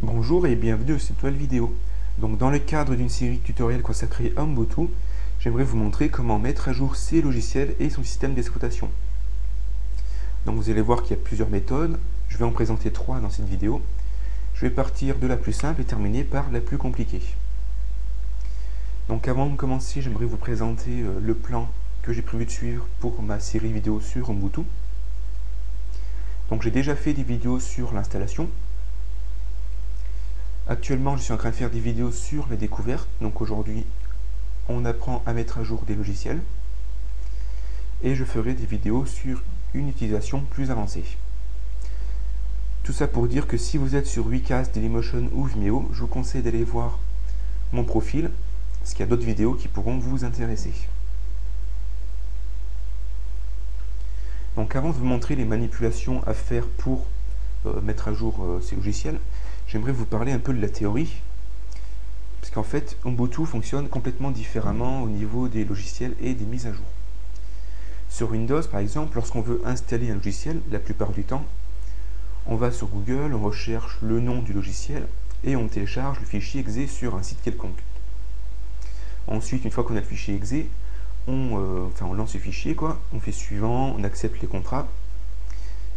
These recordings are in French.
Bonjour et bienvenue dans cette nouvelle vidéo. Donc dans le cadre d'une série tutoriel consacrée à Ubuntu, j'aimerais vous montrer comment mettre à jour ses logiciels et son système d'exploitation. Donc vous allez voir qu'il y a plusieurs méthodes, je vais en présenter 3 dans cette vidéo. Je vais partir de la plus simple et terminer par la plus compliquée. Donc avant de commencer, j'aimerais vous présenter le plan que j'ai prévu de suivre pour ma série vidéo sur Ubuntu. Donc j'ai déjà fait des vidéos sur l'installation. Actuellement, je suis en train de faire des vidéos sur les découvertes. Donc aujourd'hui, on apprend à mettre à jour des logiciels. Et je ferai des vidéos sur une utilisation plus avancée. Tout ça pour dire que si vous êtes sur Wecast, Dailymotion ou Vimeo, je vous conseille d'aller voir mon profil, parce qu'il y a d'autres vidéos qui pourront vous intéresser. Donc avant de vous montrer les manipulations à faire pour mettre à jour ces logiciels, j'aimerais vous parler un peu de la théorie, parce qu'en fait, Ubuntu fonctionne complètement différemment au niveau des logiciels et des mises à jour. Sur Windows, par exemple, lorsqu'on veut installer un logiciel, la plupart du temps, on va sur Google, on recherche le nom du logiciel et on télécharge le fichier exe sur un site quelconque. Ensuite, une fois qu'on a le fichier exe, on lance le fichier, on fait suivant, on accepte les contrats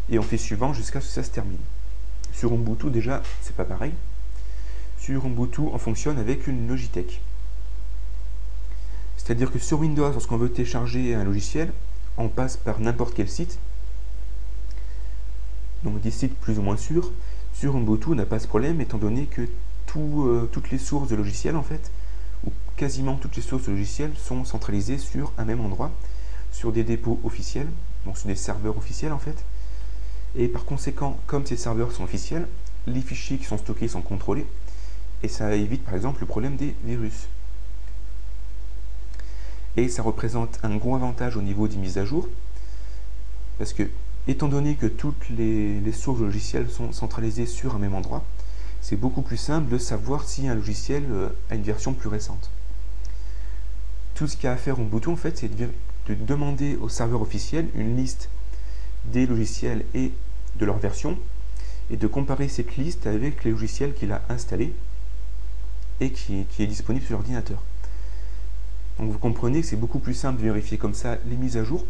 et on fait suivant jusqu'à ce que ça se termine. Sur Ubuntu, déjà, c'est pas pareil. Sur Ubuntu, on fonctionne avec une Logitech. C'est-à-dire que sur Windows, lorsqu'on veut télécharger un logiciel, on passe par n'importe quel site. Donc des sites plus ou moins sûrs. Sur Ubuntu, on n'a pas ce problème, étant donné que toutes les sources de logiciels, en fait, ou quasiment toutes les sources de logiciels, sont centralisées sur un même endroit, sur des dépôts officiels, donc sur des serveurs officiels, en fait. Et par conséquent, comme ces serveurs sont officiels, les fichiers qui sont stockés sont contrôlés, et ça évite par exemple le problème des virus. Et ça représente un gros avantage au niveau des mises à jour, parce que, étant donné que toutes les sources de logiciels sont centralisées sur un même endroit, c'est beaucoup plus simple de savoir si un logiciel a une version plus récente. Tout ce qu'il y a à faire au Ubuntu, en fait, c'est de demander au serveur officiel une liste des logiciels et de leur version, et de comparer cette liste avec les logiciels qu'il a installés et qui est disponible sur l'ordinateur. Donc vous comprenez que c'est beaucoup plus simple de vérifier comme ça les mises à jour,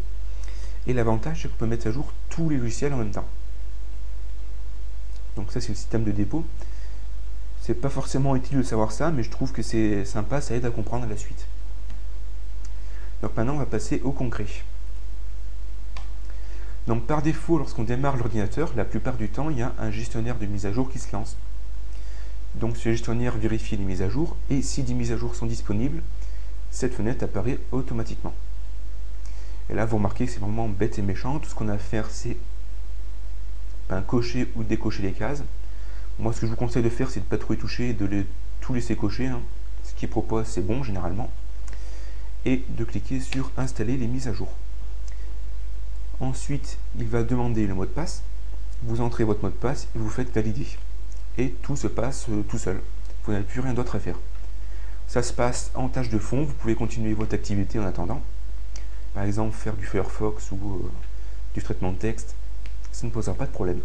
et l'avantage c'est qu'on peut mettre à jour tous les logiciels en même temps. Donc ça c'est le système de dépôt. C'est pas forcément utile de savoir ça, mais je trouve que c'est sympa, ça aide à comprendre la suite. Donc maintenant on va passer au concret. Donc par défaut, lorsqu'on démarre l'ordinateur, la plupart du temps, il y a un gestionnaire de mise à jour qui se lance. Donc ce gestionnaire vérifie les mises à jour, et si des mises à jour sont disponibles, cette fenêtre apparaît automatiquement. Et là, vous remarquez que c'est vraiment bête et méchant. Tout ce qu'on a à faire, c'est cocher ou décocher les cases. Moi, ce que je vous conseille de faire, c'est de ne pas trop y toucher et de tout laisser cocher. Ce qu'il propose, c'est bon, généralement. Et de cliquer sur installer les mises à jour. Ensuite, il va demander le mot de passe. Vous entrez votre mot de passe et vous faites valider. Et tout se passe tout seul. Vous n'avez plus rien d'autre à faire. Ça se passe en tâche de fond. Vous pouvez continuer votre activité en attendant. Par exemple, faire du Firefox ou du traitement de texte. Ça ne posera pas de problème.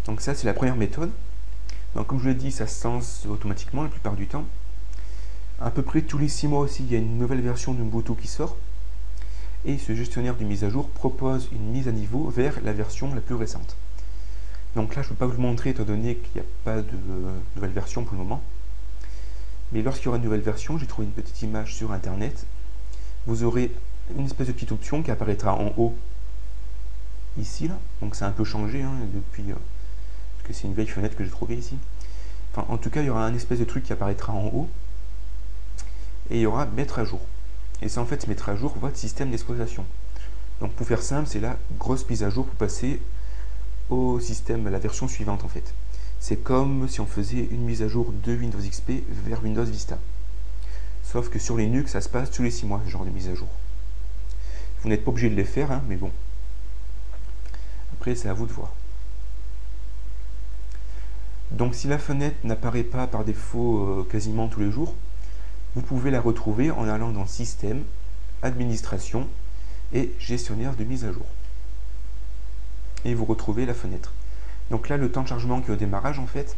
Donc ça, c'est la première méthode. Donc comme je l'ai dit, ça se lance automatiquement la plupart du temps. À peu près tous les 6 mois aussi, il y a une nouvelle version d'Ubuntu qui sort. Et ce gestionnaire de mise à jour propose une mise à niveau vers la version la plus récente. Donc là, je ne peux pas vous le montrer étant donné qu'il n'y a pas de nouvelle version pour le moment. Mais lorsqu'il y aura une nouvelle version, j'ai trouvé une petite image sur internet. Vous aurez une espèce de petite option qui apparaîtra en haut, ici, là. Donc ça a un peu changé depuis, parce que c'est une vieille fenêtre que j'ai trouvée ici. Enfin, en tout cas, il y aura un espèce de truc qui apparaîtra en haut. Et il y aura mettre à jour. Et c'est en fait mettre à jour votre système d'exploitation. Donc pour faire simple, c'est la grosse mise à jour pour passer au système, à la version suivante en fait. C'est comme si on faisait une mise à jour de Windows XP vers Windows Vista. Sauf que sur Linux, ça se passe tous les 6 mois, ce genre de mise à jour. Vous n'êtes pas obligé de les faire, mais bon. Après, c'est à vous de voir. Donc si la fenêtre n'apparaît pas par défaut quasiment tous les jours, vous pouvez la retrouver en allant dans Système, Administration et Gestionnaire de mise à jour. Et vous retrouvez la fenêtre. Donc là, le temps de chargement qui est au démarrage, en fait,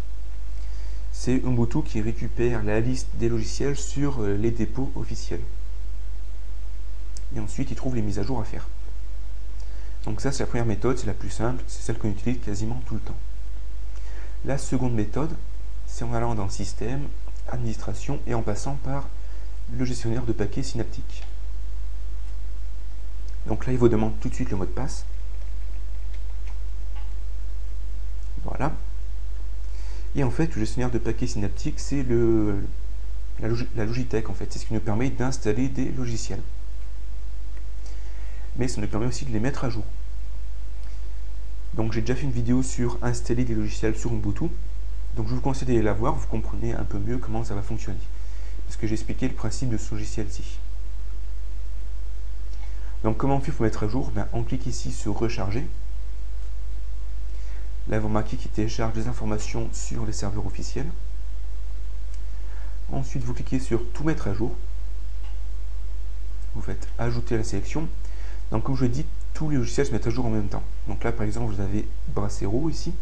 c'est Ubuntu qui récupère la liste des logiciels sur les dépôts officiels. Et ensuite, il trouve les mises à jour à faire. Donc ça, c'est la première méthode, c'est la plus simple, c'est celle qu'on utilise quasiment tout le temps. La seconde méthode, c'est en allant dans Système, Administration et en passant par le gestionnaire de paquets synaptique. Donc là, il vous demande tout de suite le mot de passe. Voilà. Et en fait, le gestionnaire de paquets synaptique, c'est la Logitech, en fait. C'est ce qui nous permet d'installer des logiciels. Mais ça nous permet aussi de les mettre à jour. Donc j'ai déjà fait une vidéo sur installer des logiciels sur Ubuntu. Donc je vous conseille d'aller la voir, vous comprenez un peu mieux comment ça va fonctionner. Parce que j'ai expliqué le principe de ce logiciel-ci. Donc comment on fait pour mettre à jour? On clique ici sur recharger. Là vous remarquez qu'il télécharge des informations sur les serveurs officiels. Ensuite vous cliquez sur tout mettre à jour. Vous faites ajouter à la sélection. Donc comme je l'ai dit, tous les logiciels se mettent à jour en même temps. Donc là par exemple vous avez Brasero ici,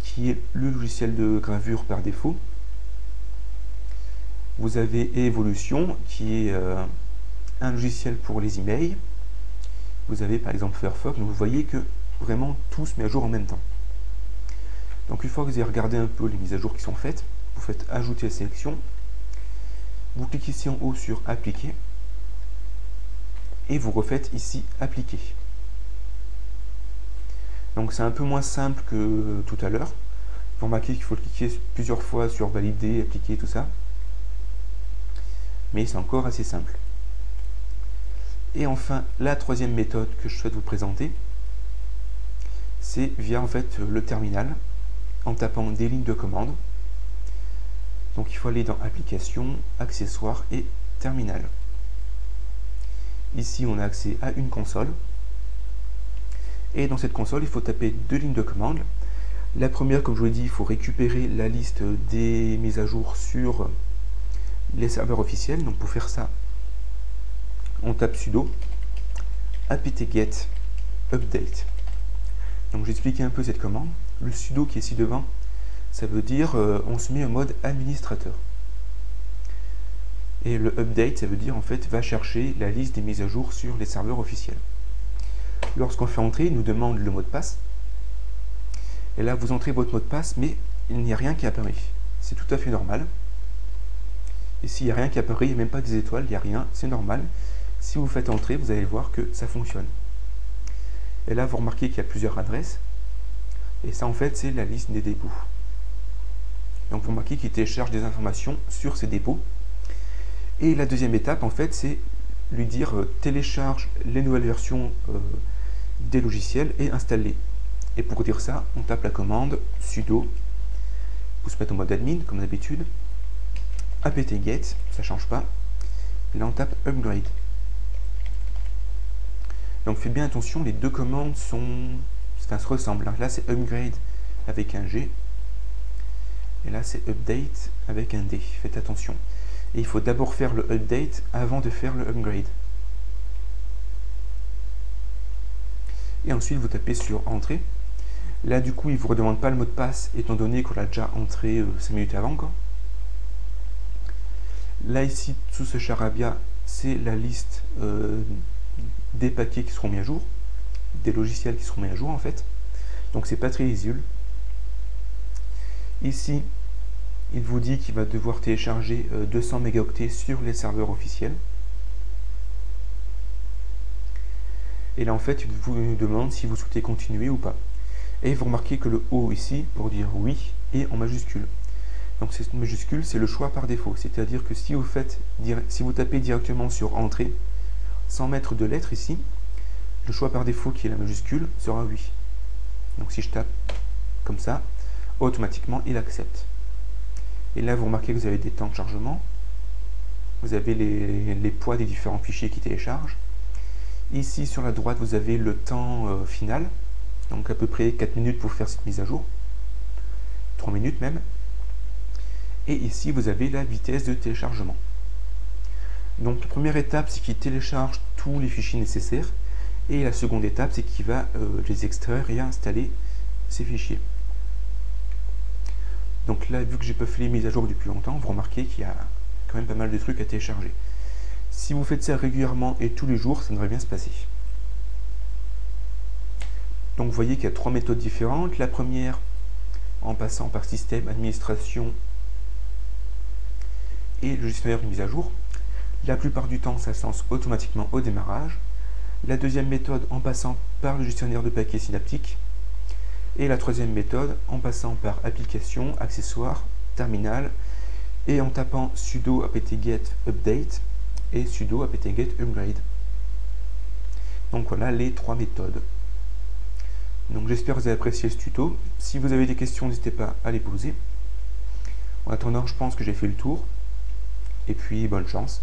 qui est le logiciel de gravure par défaut. Vous avez Evolution, qui est un logiciel pour les emails. Vous avez par exemple Firefox, donc vous voyez que vraiment tout se met à jour en même temps. Donc une fois que vous avez regardé un peu les mises à jour qui sont faites, vous faites ajouter à la sélection, vous cliquez ici en haut sur appliquer, et vous refaites ici appliquer. Donc c'est un peu moins simple que tout à l'heure. Vous remarquez qu'il faut cliquer plusieurs fois sur valider, appliquer, tout ça. Mais c'est encore assez simple. Et enfin, la troisième méthode que je souhaite vous présenter, c'est via en fait le terminal, en tapant des lignes de commande. Donc il faut aller dans Applications, Accessoires et Terminal. Ici, on a accès à une console. Et dans cette console, il faut taper deux lignes de commande. La première, comme je vous l'ai dit, il faut récupérer la liste des mises à jour sur les serveurs officiels. Donc pour faire ça, on tape sudo apt-get update. Donc j'ai expliqué un peu cette commande. Le sudo qui est ici devant, ça veut dire on se met en mode administrateur. Et le update, ça veut dire en fait va chercher la liste des mises à jour sur les serveurs officiels. Lorsqu'on fait entrer, il nous demande le mot de passe. Et là, vous entrez votre mot de passe, mais il n'y a rien qui apparaît. C'est tout à fait normal. Ici, il n'y a rien qui apparaît, il n'y a même pas des étoiles, il n'y a rien, c'est normal. Si vous faites entrer, vous allez voir que ça fonctionne. Et là, vous remarquez qu'il y a plusieurs adresses. Et ça, en fait, c'est la liste des dépôts. Donc, vous remarquez qu'il télécharge des informations sur ces dépôts. Et la deuxième étape, en fait, c'est lui dire télécharge les nouvelles versions des logiciels et installe-les. Et pour dire ça, on tape la commande sudo, vous se mettez en mode admin comme d'habitude, apt-get, ça change pas, et là on tape upgrade. Donc faites bien attention, les deux commandes se ressemblent. Là c'est upgrade avec un G, et là c'est update avec un D. Faites attention. Et il faut d'abord faire le update avant de faire le upgrade. Et ensuite vous tapez sur entrée. Là du coup il ne vous redemande pas le mot de passe étant donné qu'on l'a déjà entré 5 minutes avant quoi. Là ici sous ce charabia c'est la liste des paquets qui seront mis à jour, des logiciels qui seront mis à jour en fait. Donc c'est pas très lisible. Ici il vous dit qu'il va devoir télécharger 200 mégaoctets sur les serveurs officiels. Et là en fait il vous demande si vous souhaitez continuer ou pas. Et vous remarquez que le O ici, pour dire oui, est en majuscule. Donc cette majuscule, c'est le choix par défaut. C'est-à-dire que si vous tapez directement sur entrée, sans mettre de lettres ici, le choix par défaut qui est la majuscule sera oui. Donc si je tape comme ça, automatiquement il accepte. Et là vous remarquez que vous avez des temps de chargement. Vous avez les poids des différents fichiers qui téléchargent. Ici sur la droite vous avez le temps final. Donc à peu près 4 minutes pour faire cette mise à jour. 3 minutes même. Et ici vous avez la vitesse de téléchargement. Donc la première étape c'est qu'il télécharge tous les fichiers nécessaires. Et la seconde étape c'est qu'il va les extraire et installer ces fichiers. Donc là, vu que j'ai pas fait les mises à jour depuis longtemps, vous remarquez qu'il y a quand même pas mal de trucs à télécharger. Si vous faites ça régulièrement et tous les jours, ça devrait bien se passer. Donc vous voyez qu'il y a 3 méthodes différentes. La première, en passant par système, administration et le gestionnaire de mise à jour. La plupart du temps, ça se lance automatiquement au démarrage. La deuxième méthode, en passant par le gestionnaire de paquets synaptique. Et la troisième méthode, en passant par application, accessoires, terminal, et en tapant sudo apt-get update et sudo apt-get upgrade. Donc voilà les 3 méthodes. Donc j'espère que vous avez apprécié ce tuto. Si vous avez des questions, n'hésitez pas à les poser. En attendant, je pense que j'ai fait le tour. Et puis, bonne chance.